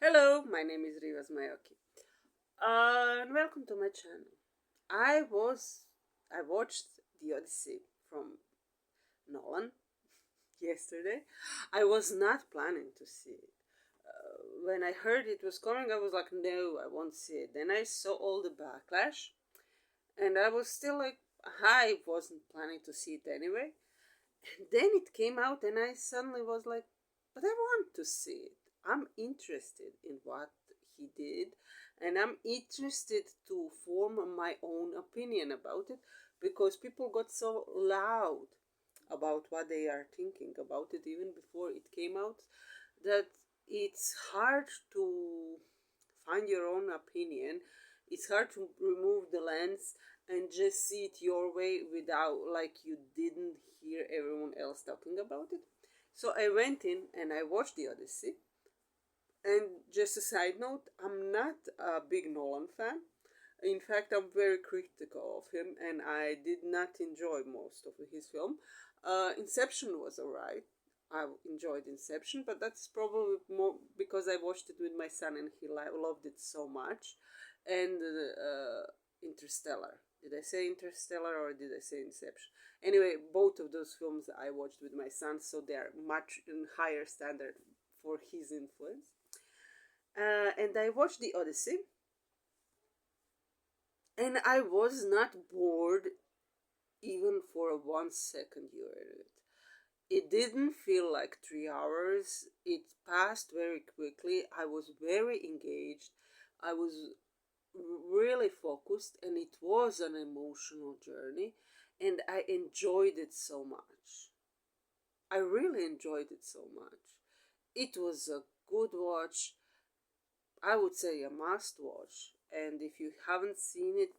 Hello, my name is Rivas Mayoki, and welcome to my channel. I watched the Odyssey from Nolan yesterday. I was not planning to see it. When I heard it was coming, I was like, no, I won't see it. Then I saw all the backlash, and I was still like, I wasn't planning to see it anyway. And then it came out, and I suddenly was like, but I want to see it. I'm interested in what he did, and I'm interested to form my own opinion about it because people got so loud about what they are thinking about it even before it came out that it's hard to find your own opinion. It's hard to remove the lens and just see it your way without like you didn't hear everyone else talking about it. So I went in and I watched the Odyssey. And just a side note, I'm not a big Nolan fan. In fact, I'm very critical of him, and I did not enjoy most of his film. Inception was alright. I enjoyed Inception, but that's probably more because I watched it with my son and he loved it so much. And Interstellar. Did I say Interstellar or did I say Inception? Anyway, both of those films I watched with my son, so they are much in higher standard for his influence. And I watched the Odyssey, and I was not bored even for a 1 second during it. It didn't feel like 3 hours. It passed very quickly. I was very engaged. I was really focused, and it was an emotional journey, and I enjoyed it so much. I really enjoyed it so much. It was a good watch. I would say a must watch. And if you haven't seen it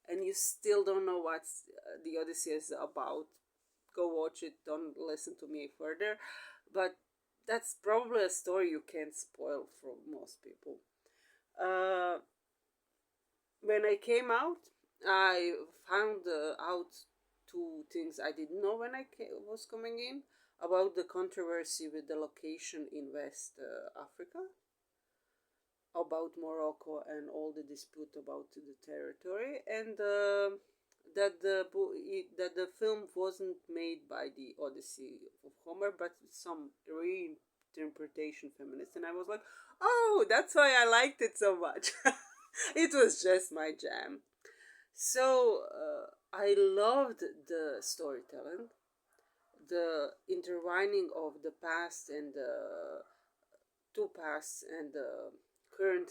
and you still don't know what the Odyssey is about, go watch it. Don't listen to me further. But that's probably a story you can't spoil for most people. Uh, when I came out, I found out two things I didn't know when was coming in about the controversy with the location in West Africa, about Morocco and all the dispute about the territory, and that the film wasn't made by the Odyssey of Homer, but some reinterpretation feminist. And I was like, oh, that's why I liked it so much. It was just my jam. So I loved the storytelling, the intertwining of the past and the two pasts and the current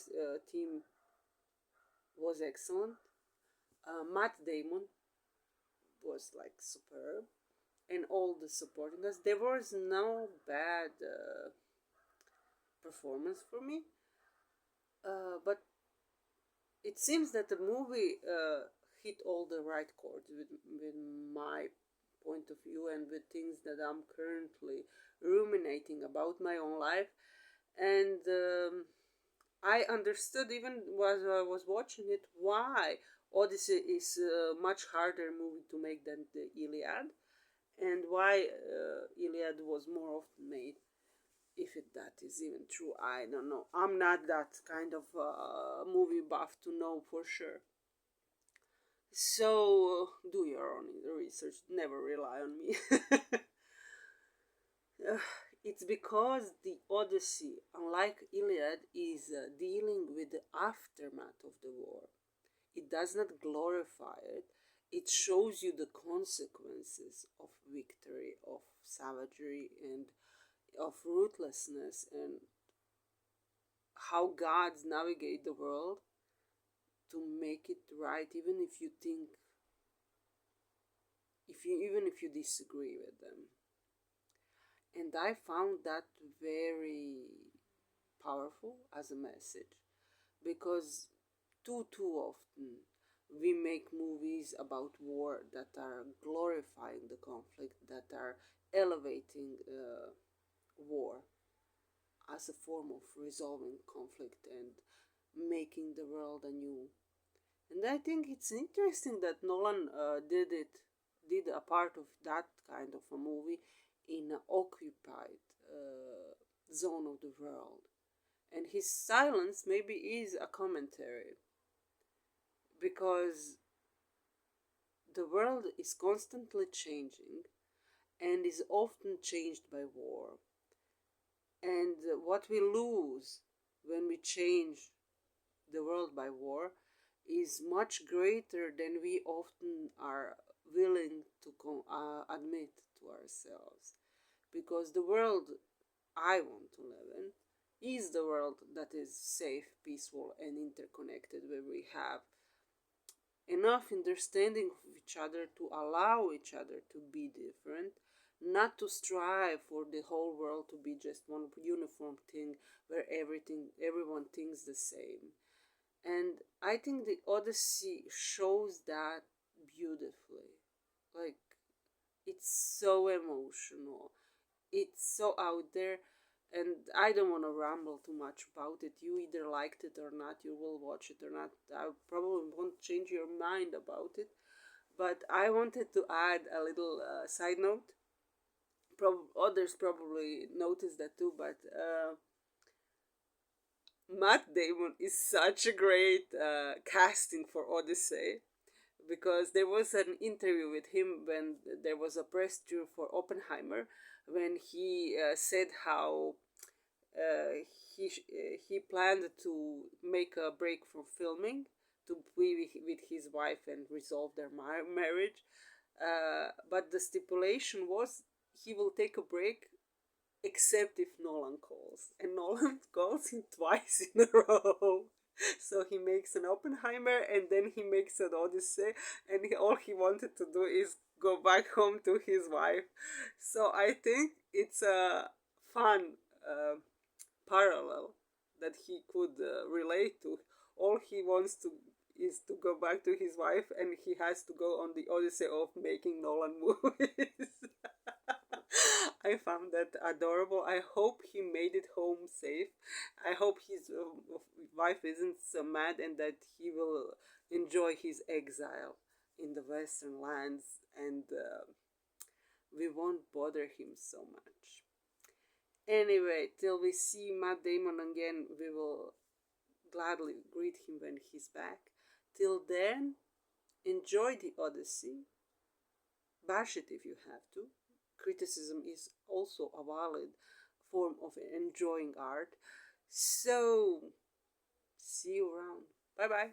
team was excellent. Matt Damon was like superb, and all the supporting us. There was no bad performance for me, but it seems that the movie hit all the right chords with my point of view and with things that I'm currently ruminating about my own life. And I understood even as I was watching it why Odyssey is a much harder movie to make than the Iliad, and why Iliad was more often made. If that is even true, I don't know. I'm not that kind of movie buff to know for sure. So do your own research. Never rely on me. It's because the Odyssey, unlike Iliad, is dealing with the aftermath of the war. It does not glorify it. It shows you the consequences of victory, of savagery, and of ruthlessness, and how gods navigate the world to make it right, even if you think, even if you disagree with them. And I found that very powerful as a message because too often we make movies about war that are glorifying the conflict, that are elevating war as a form of resolving conflict and making the world anew. And I think it's interesting that Nolan did a part of that kind of a movie in an occupied zone of the world. And his silence maybe is a commentary, because the world is constantly changing and is often changed by war. And what we lose when we change the world by war is much greater than we often are willing to admit to ourselves. Because the world I want to live in is the world that is safe, peaceful, and interconnected, where we have enough understanding of each other to allow each other to be different, not to strive for the whole world to be just one uniform thing where everyone thinks the same. And I think the Odyssey shows that beautifully. Like, it's so emotional, it's so out there, and I don't want to ramble too much about it. You either liked it or not, you will watch it or not. I probably won't change your mind about it, but I wanted to add a little side note. Others probably noticed that too, but Matt Damon is such a great casting for Odyssey, because there was an interview with him when there was a press tour for Oppenheimer, when he said how uh, he planned to make a break from filming to be with his wife and resolve their marriage. But the stipulation was he will take a break except if Nolan calls, and Nolan calls him twice in a row. So he makes an Oppenheimer and then he makes an Odyssey, and all he wanted to do is go back home to his wife. So I think it's a fun parallel that he could relate to. All he wants to is to go back to his wife, and he has to go on the Odyssey of making Nolan movies. I found that adorable. I hope he made it home safe. I hope his wife isn't so mad, and that he will enjoy his exile in the Western lands, and we won't bother him so much. Anyway, till we see Matt Damon again, we will gladly greet him when he's back. Till then, enjoy the Odyssey. Bash it if you have to. Criticism is also a valid form of enjoying art. So, see you around. Bye bye.